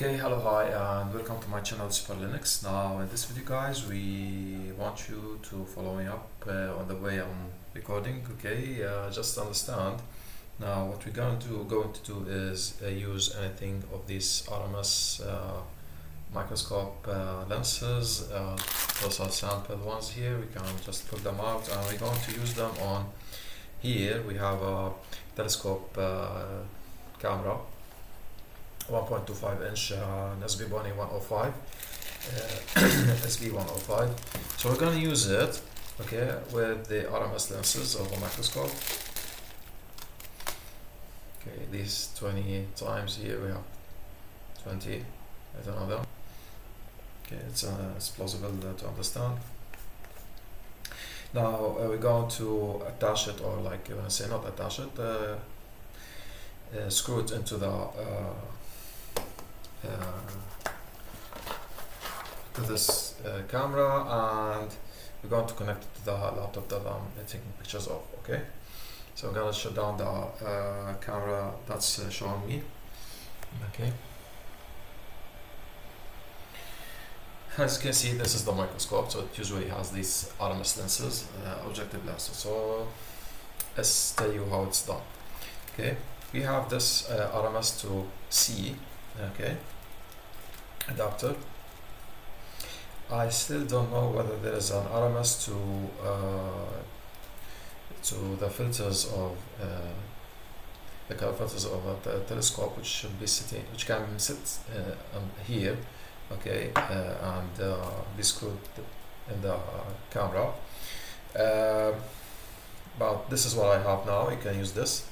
Okay, hello, hi, and welcome to my channel Super Linux. Now, in this video, guys, we want you to follow me up on the way I'm recording. Okay, just understand. Now, what we're going to do is use anything of these RMS microscope lenses. Those are sample ones here. We can just pull them out, and we're going to use them on here. We have a telescope camera. 1.25 inch Svbony 105 SV105. So we're going to use it, okay, with the RMS lenses of a microscope. Okay, these 20 times here we have 20. I don't know them. Okay, it's plausible to understand. Now we're going to attach it, or like when I say not attach it, screw it into the to this camera, and we're going to connect it to the laptop that I'm taking pictures of. Okay, so I'm gonna shut down the camera that's showing me. Okay, as you can see, this is the microscope, so it usually has these RMS lenses, objective lenses. So let's tell you how it's done. Okay, we have this RMS to C, okay, adapter. I still don't know whether there is an RMS to the filters of the color filters of a telescope, which should be sitting, which can sit here, okay, and be screwed in the camera. But this is what I have now. You can use this.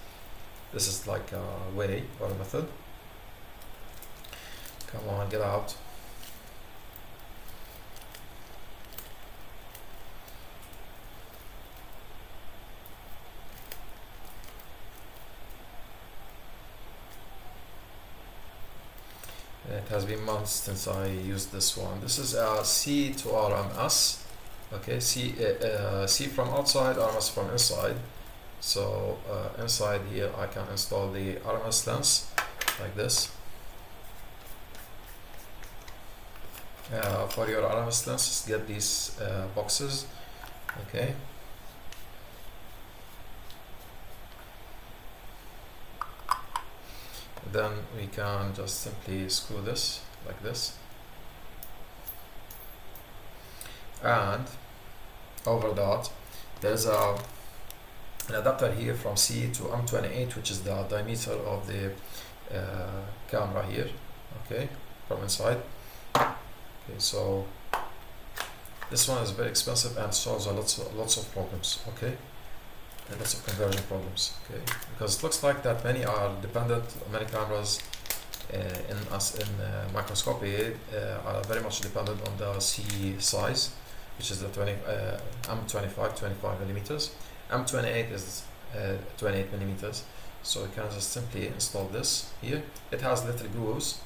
This is like a way or a method. Come on, get out. It has been months since I used this one. This is a C to RMS. Okay, C from outside, RMS from inside. So inside here I can install the RMS lens like this. For your RMS lenses, get these boxes. Okay, then we can just simply screw this like this, and over that there's an adapter here from C to M28, which is the diameter of the camera here, okay, from inside. Okay, so this one is very expensive and solves lots of problems, okay, and lots of conversion problems, okay, because it looks like that many cameras in microscopy are very much dependent on the C size, which is the M25 millimeters. M28 is 28 millimeters. So you can just simply install this here. It has little grooves.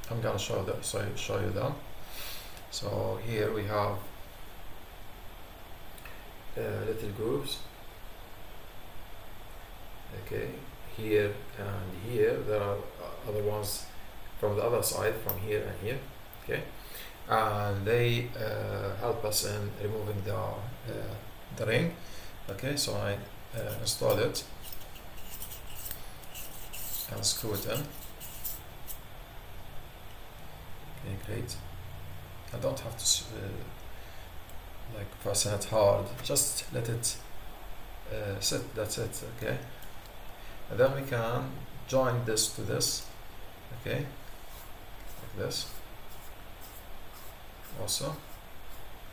I'm gonna show you them. So here we have little grooves. Okay, here and here. There are other ones from the other side, from here and here. Okay, and they help us in removing the ring. Okay, so I install it and screw it in. Okay, great. I don't have to like fasten it hard, just let it sit, that's it. Okay, and then we can join this to this, okay, like this also.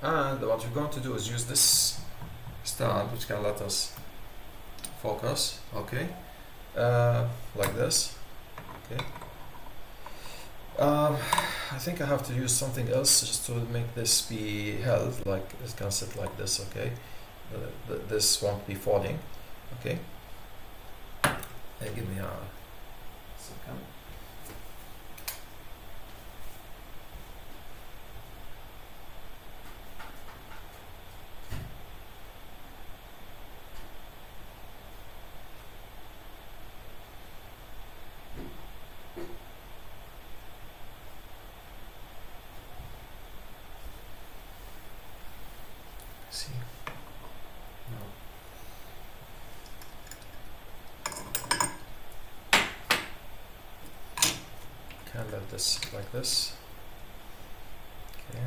And what we're going to do is use this stand, which can let us focus, okay, like this. Okay, I think I have to use something else just to make this be held, like it can sit like this. Okay, this won't be falling. Okay, and give me a second. handle this like this. Okay.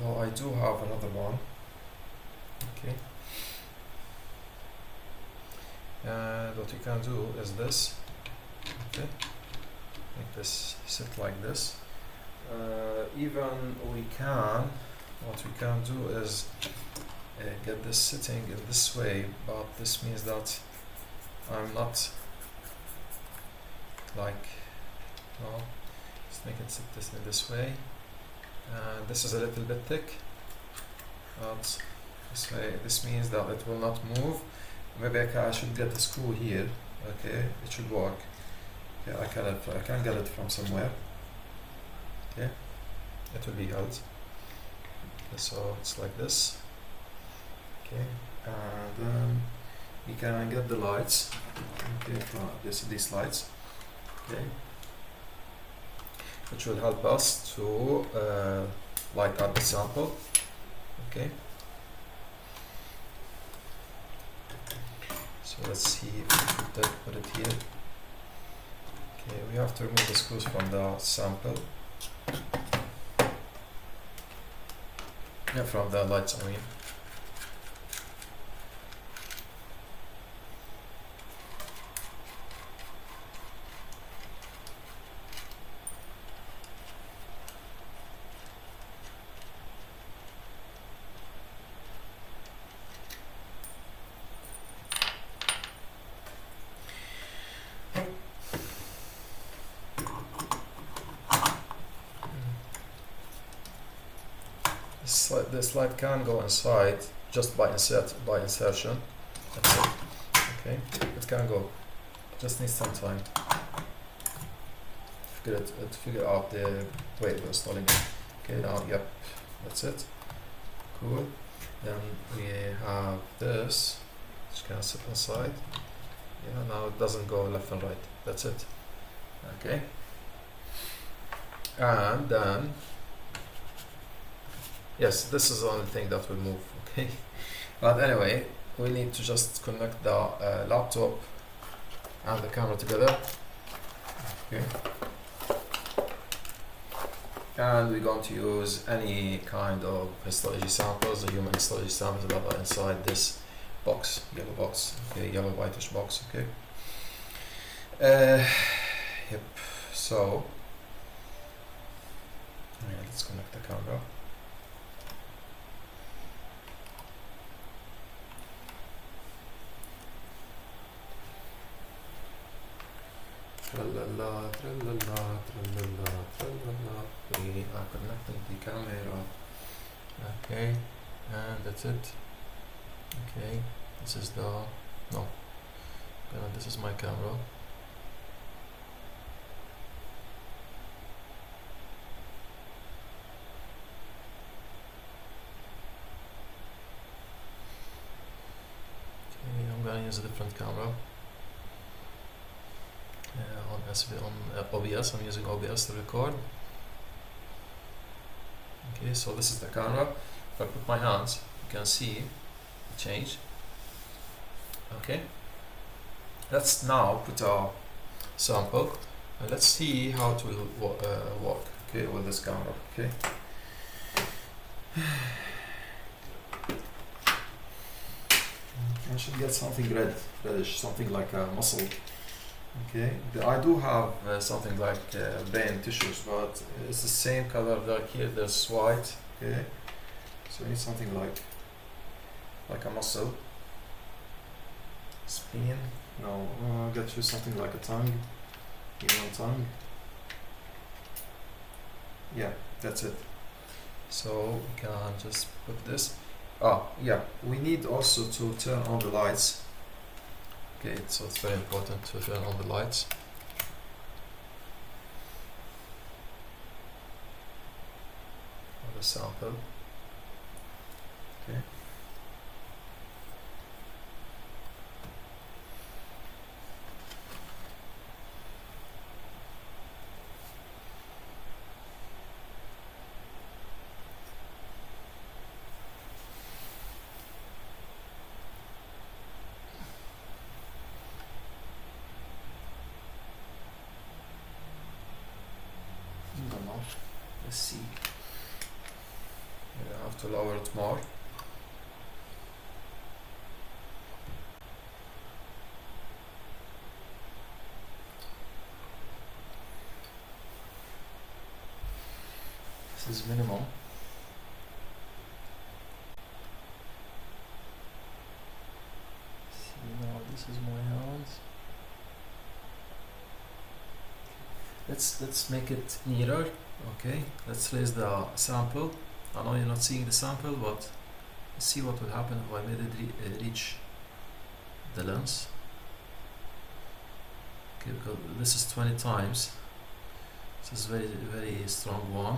Well, I do have another one. Okay. And what you can do is this. Okay. Make this sit like this. Even we can, what we can do is get this sitting in this way, but this means that I'm not like, no, let's make it sit this in this way. And this is a little bit thick, but this way, this means that it will not move. Maybe I should get the screw here. Okay, it should work. Okay, I can get it from somewhere. Okay, it will be held. Okay, so it's like this. Okay, and then we can get the lights. Okay, from these lights. Okay, which will help us to light up the sample. Okay. So let's see if we put it here. Okay, we have to remove the screws from the sample. Yeah, from the lights, I mean. This light can go inside just by insertion. That's it. Okay, it can go. Just needs some time. Figure out the way we're installing it. Okay, now yep, that's it. Cool. Then we have this, which can sit inside. Yeah, now it doesn't go left and right. That's it. Okay. And then yes, this is the only thing that will move, okay? But anyway, we need to just connect the laptop and the camera together. Okay. And we're going to use any kind of histology samples, the human histology samples that are inside this box, yellow box, okay, yellow whitish box, okay? Yep, so, yeah, let's connect the camera. Tralala, tralala, tralala, tralala. We are connecting the camera. Okay, and that's it. Okay, this is the no. This is my camera. Okay, I'm gonna use a different camera. On OBS, I'm using OBS to record. Okay, so this is the camera. If I put my hands, you can see the change. Okay, let's now put our sample and let's see how it will work. Okay, with this camera. Okay. I should get something reddish, something like a muscle. Okay, I do have something like brain tissues, but it's the same color. Like here, there's white. Okay, so we need something like a muscle. Spleen. No, I'll get you something like a tongue. Human tongue. Yeah, that's it. So we can just put this. Yeah, we need also to turn on the lights. Okay, so it's very important to turn on the lights. On the sample. Okay. Let's see. I have to lower it more. This is minimum. See, now this is my hands. Let's make it nearer. Okay, let's raise the sample. I know you're not seeing the sample, but let's see what will happen if I made it reach the lens. Okay, because this is 20 times. This is very strong one.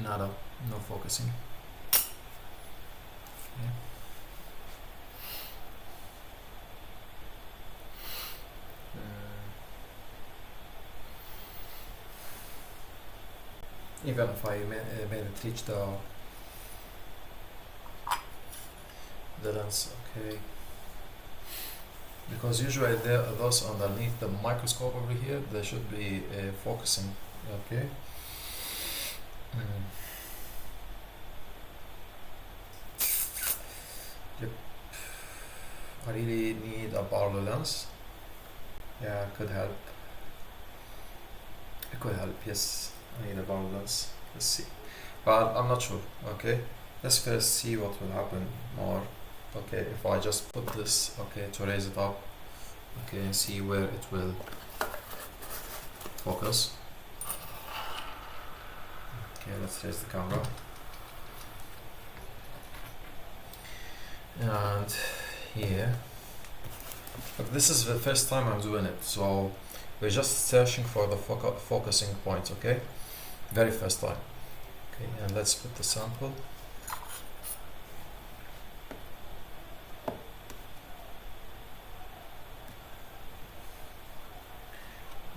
Nada, no focusing. Okay. Even if I made it reach the lens, okay. Because usually those underneath the microscope over here, they should be focusing, okay. Yep. I really need a parallel lens. Yeah, could help. It could help, yes. I need a parallel lens. Let's see. But I'm not sure, okay. Let's first see what will happen more. Okay, if I just put this, okay, to raise it up, okay, and see where it will focus. Okay, let's raise the camera. And here, look, this is the first time I'm doing it, so we're just searching for the focusing point, okay? Very first time. Okay, and let's put the sample.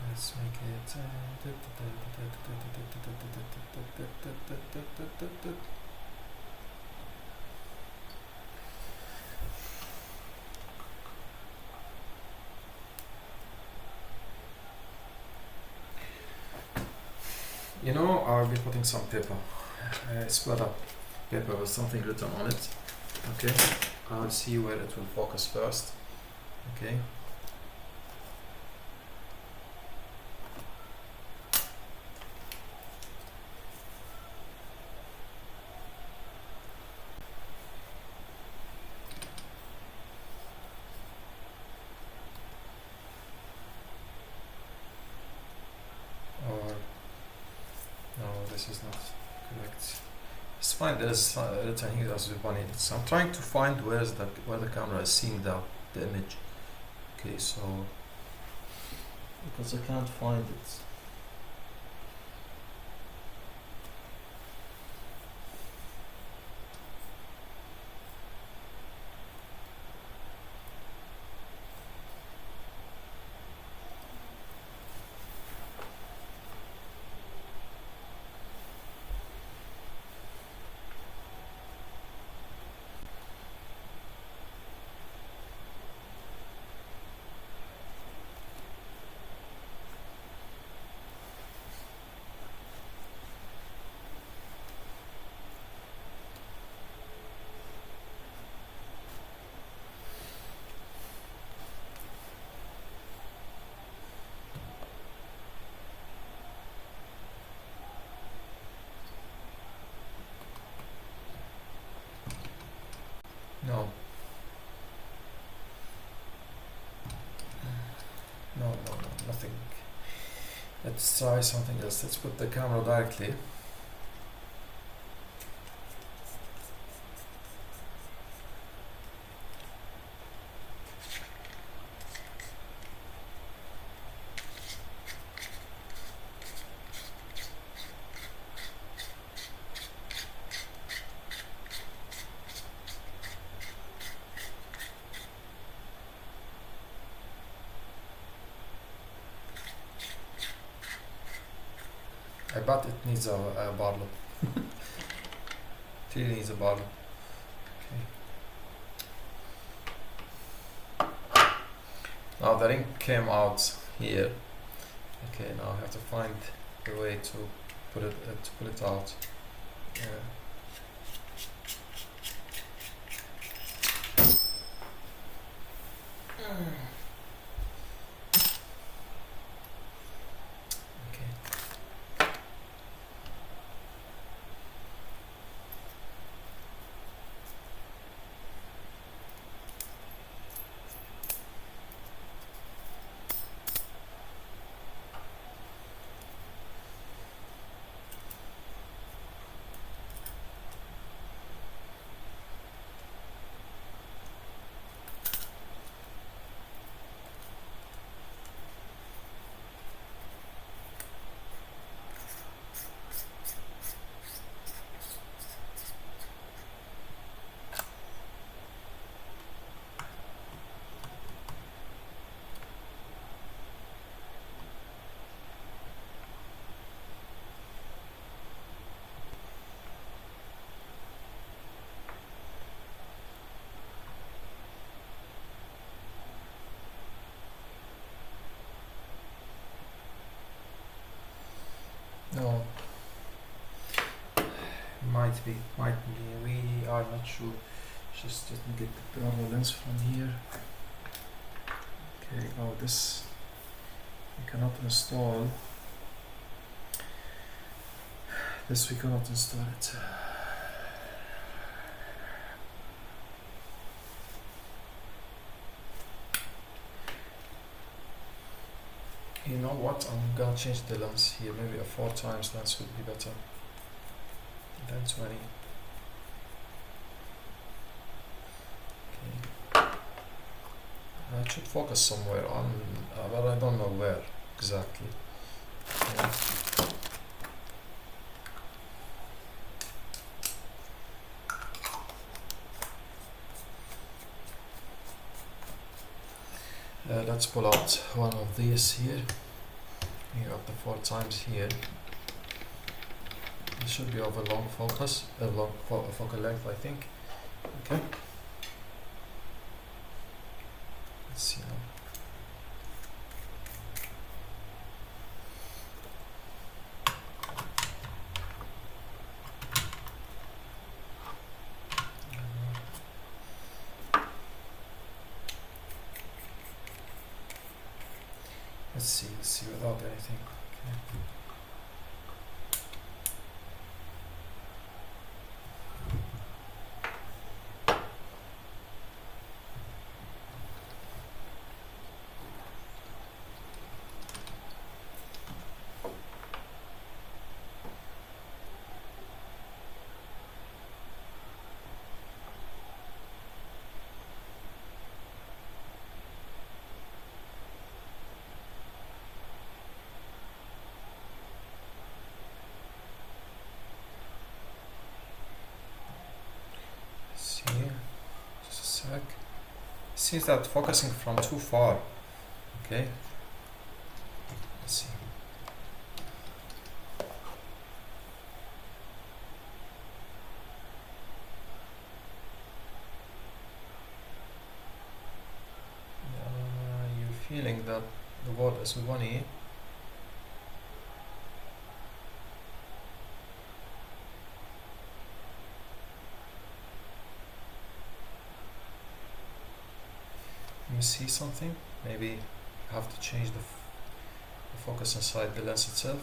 Let's make it you know, I'll be putting some paper, splatter paper with something written on it. Okay, I'll see where it will focus first. Okay. This is not correct. It's fine. There's written here as Svbony. So I'm trying to find where the camera is seeing the image. Okay, so because I can't find it. No. No, nothing. Let's try something else. Let's put the camera directly. I bet it needs a bottle. It really needs a bottle. Okay. Now the ring came out here. Okay, now I have to find the way to pull it out. Yeah. No, might be, we are not sure. Just let me get the proper lens from here. Okay, oh, this we cannot install. This we cannot install it. You know what? I'm gonna change the lens here. Maybe a 4 times lens would be better than 20. Okay. I should focus somewhere on, but I don't know where exactly. Yeah. Let's pull out one of these here. You got the 4 times here. It should be over long focus, long focal length, I think. Okay. Let's see now. Let's see without anything. Okay. Just a sec. Seems that focusing from too far. Okay. Let's see. You're feeling that the word Svbony you see something? Maybe I have to change the focus inside the lens itself.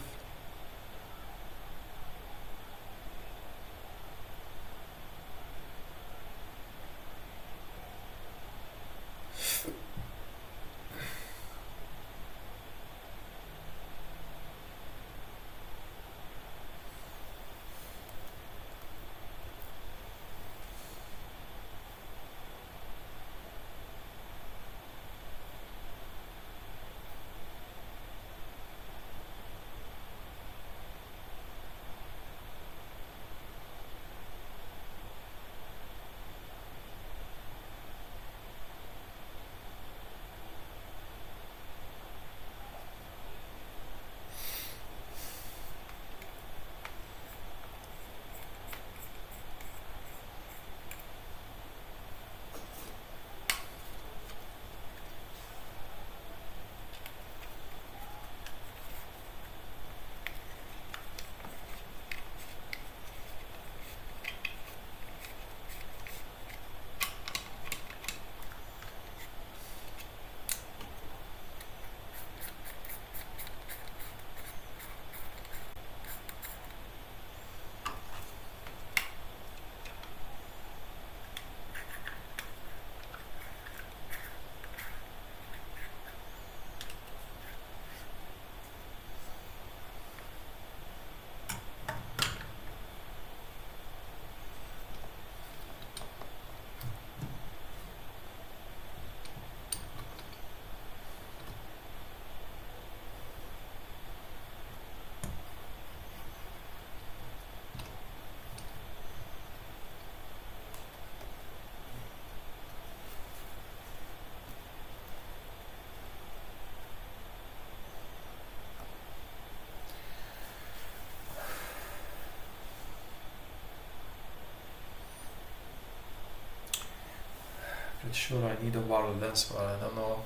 Pretty sure I need a wireless lens, but I don't know.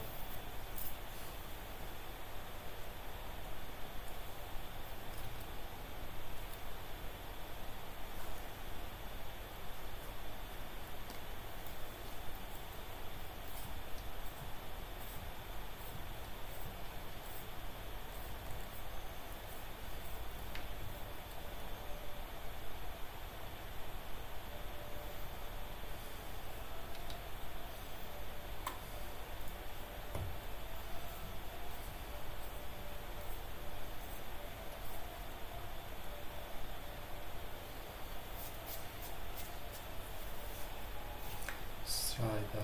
Let's try the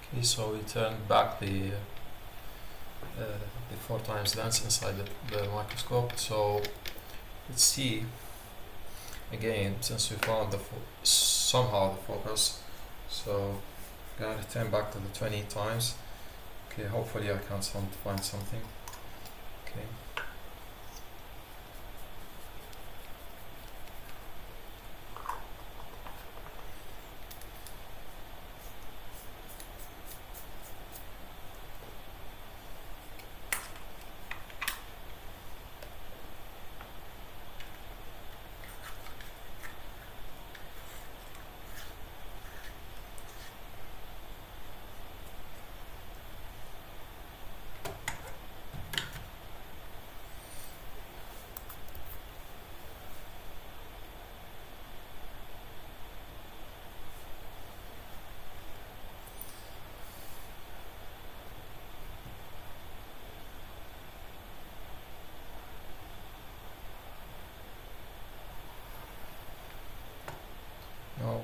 okay, so we turn back the 4 times lens inside the microscope. So let's see again, since we found somehow the focus. So gonna return back to the 20 times. Okay, hopefully I can find something. Okay. No.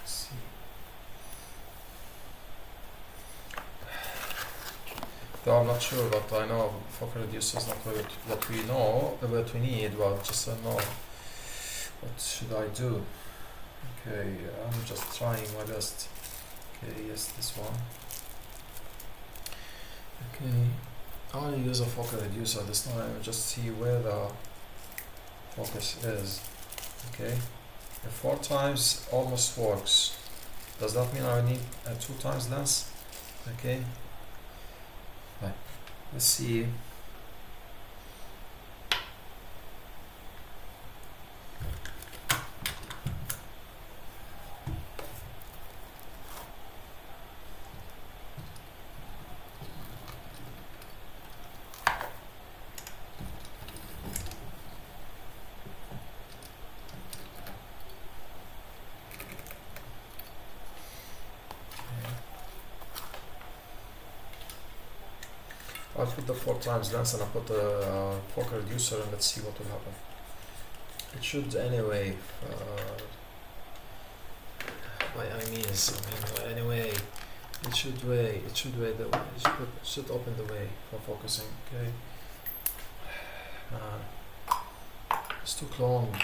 See. Though I'm not sure, but I know focal reducer is not what we know, what we need, but just I don't know what should I do. Okay, I'm just trying my best. Okay, yes, this one. Okay, I'll use a focal reducer this time, just see where the focus is. Okay, the 4 times almost works. Does that mean I need a 2 times lens? Okay, right. Let's see. I'll put the 4 times lens and I'll put the focal reducer and let's see what will happen. It should anyway, by any means, anyway, it should open the way for focusing, okay? It's too long,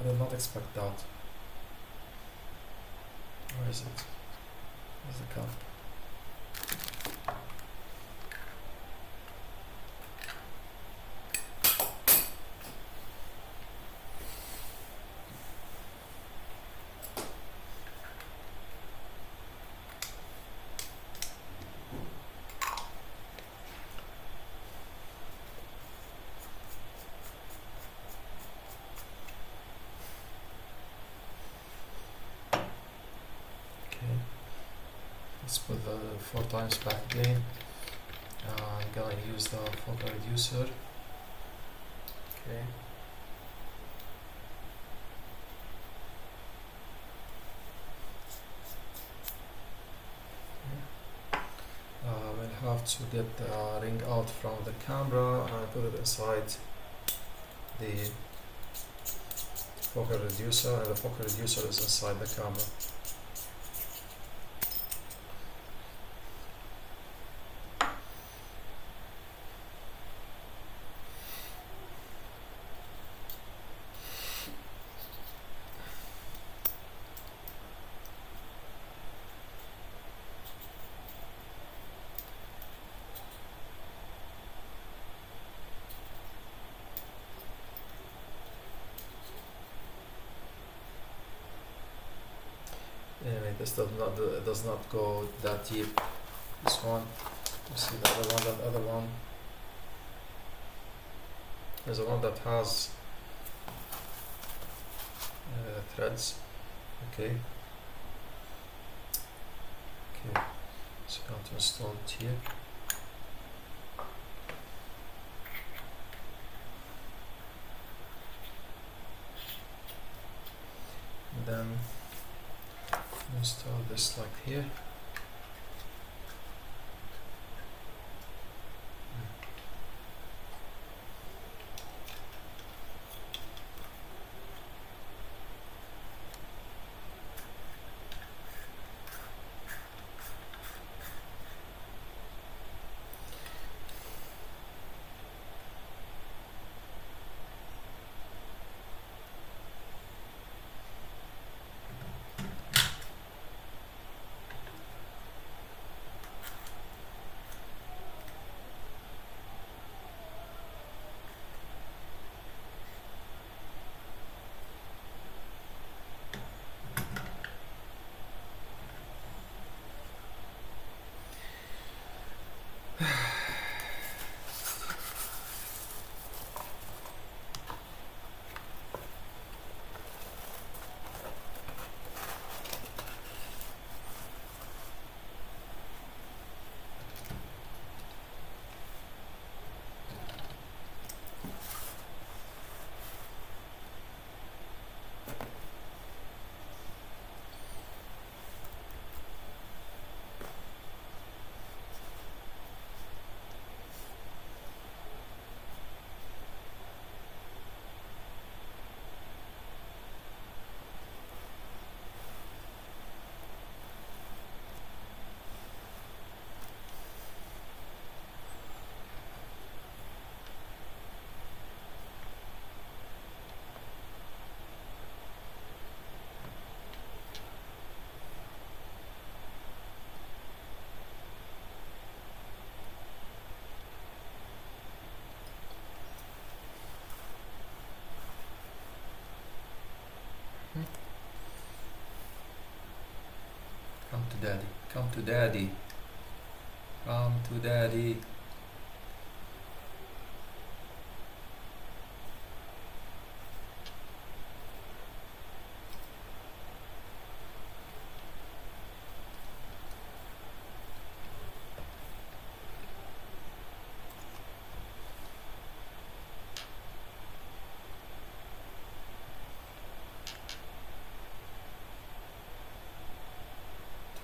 I did not expect that. Where is it? Where's the cup? Let's put the 4 times back again. I'm gonna use the focal reducer. Okay. We'll have to get the ring out from the camera and put it inside the focal reducer, and the focal reducer is inside the camera. Anyway, this does not go that deep. This one, you see the other one, that other one. There's a one that has threads. Okay. Okay. So I have to install it here. And then install this like here. Come to daddy, come to daddy, come to daddy.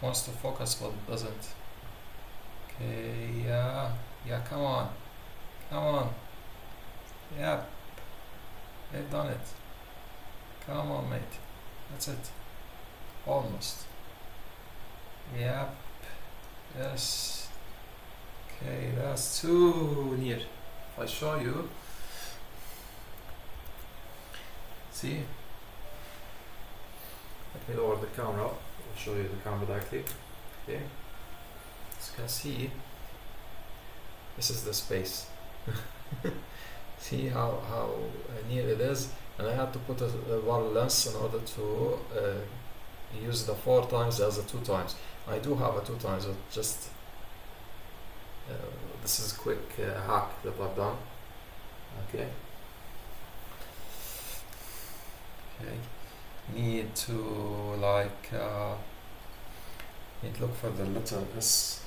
Wants to focus but doesn't. Okay, yeah, come on, yeah, they've done it. Come on, mate, that's it, almost. Yep, yes. Okay, that's too near. If I show you, see? Let me lower the camera. I'll show you the camera directly. Okay. As you can see, this is the space. See how near it is, and I had to put one lens in order to use the 4 times as a 2 times. I do have a 2 times, but just this is a quick hack that I've done. Okay. Okay. Need to look for the letter S.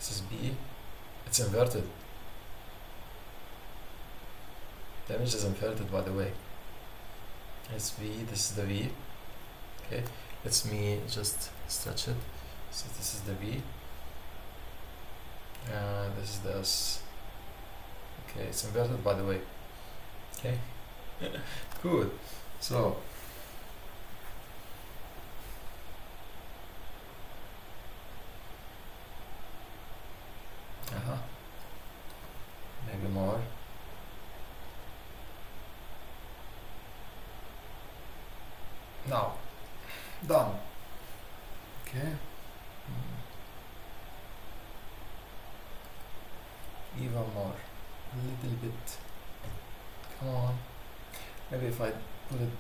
This is B. It's inverted. The image is inverted, by the way. It's V. This is the V. Okay. Let me just stretch it. So this is the V. And this is the S. Okay, it's inverted, by the way. Okay. Good. So maybe more. Now done. Okay. Even more, a little bit. Come on. Maybe if I put it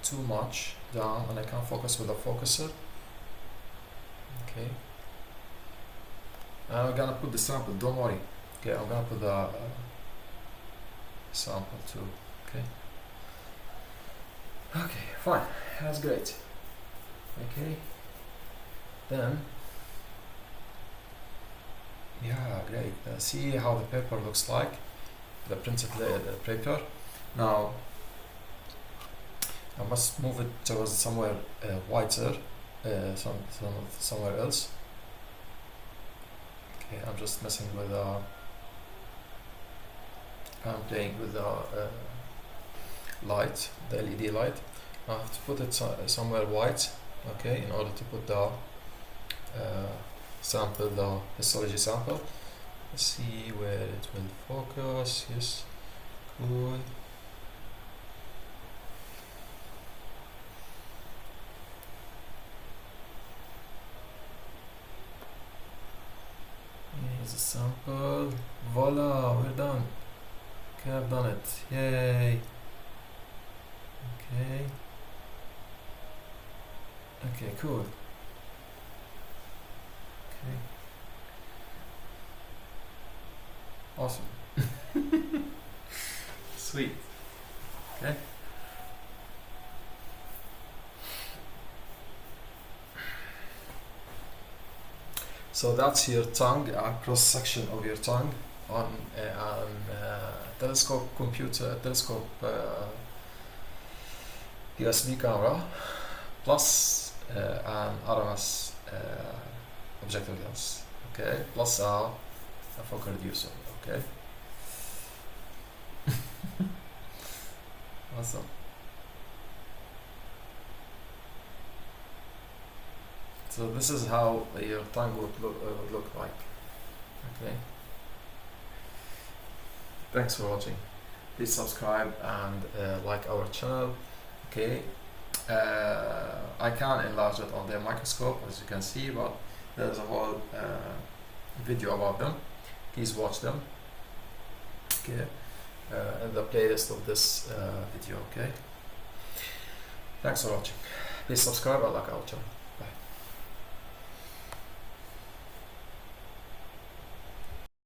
too much down and I can't focus with the focuser. Okay. And I'm gonna put the sample, don't worry. Okay, I'm gonna put the sample too. Okay. Okay, fine. That's great. Okay. Then, yeah, great. See how the paper looks like, the printed paper. Now, I must move it towards somewhere whiter, somewhere else. Okay, I'm just messing with I'm playing with the light, the LED light. I have to put it somewhere white, okay, in order to put the sample, the histology sample. Let's see where it will focus. Yes, good. Here's a sample. Voila, we're done. Okay, I've done it. Yay. Okay. Okay, cool. Okay. Awesome. Sweet. Okay. So that's your tongue, a cross section of your tongue on telescope USB camera plus an RMS objective lens, okay, plus a focal reducer, okay. Awesome. So this is how your tongue would look like, okay. Thanks for watching. Please subscribe and like our channel. Okay, I can enlarge it on the microscope, as you can see, but there's a whole video about them. Please watch them, okay, in the playlist of this video, okay. Thanks for watching. Please subscribe and like our channel.